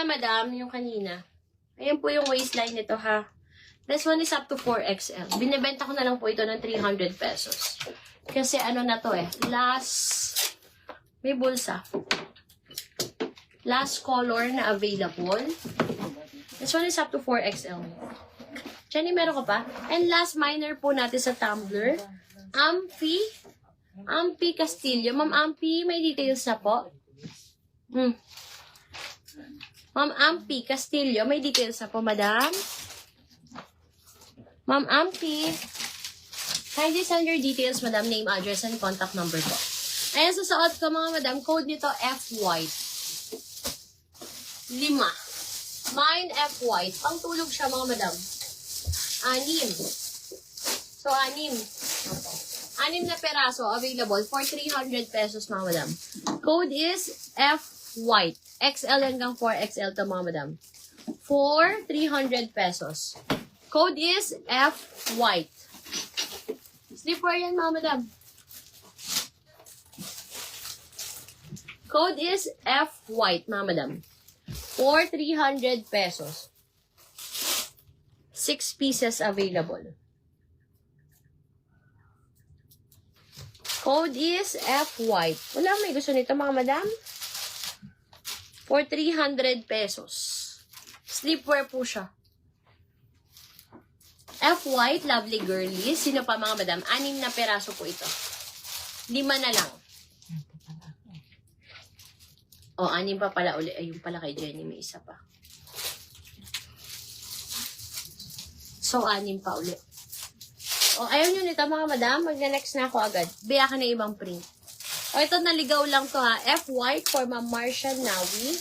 mga madam, yung kanina. Ayan po yung waistline nito ha. This one is up to 4XL. Binibenta ko na lang po ito ng 300 pesos. Kasi ano na to eh. May bulsa. Last color na available. This one is up to 4XL. Jenny, meron ka pa? And last minor po natin sa tumbler. Ampi Castillo. Ma'am Ampi, may details na po. Ma'am Ampi Castillo, may details na po, madam. Ma'am Ampi, kindly send your details, madam, name, address, and contact number po. Ayan, susuot ko, mga madam, code nito, F-White. 5. Mine, F-White. Pangtulog siya, mga madam. 6. So, 6. 6 na peraso available for 300 pesos, mga madam. Code is F-White. XL hanggang 4XL to, mga madam. For 300 pesos. Code is F-White. Slipper yan, mga madam. Code is F-White, mga madam. For 300 pesos. 6 pieces available. Code is F-White. Wala may gusto nito, mga madam. For 300 pesos. Sleepwear po siya. F-White, lovely girly. Sino pa, mga madam? 6 na peraso po ito. 5 na lang. O, 6 pa pala uli. Ayun pala kay Jenny, may isa pa. So, 6 pa uli. O, ayaw nyo nito, mga madam. Magna-next na ako agad. Biya ka na ibang print. O, ito naligaw lang to ha. F-White for Ma'am Marcia Nawi.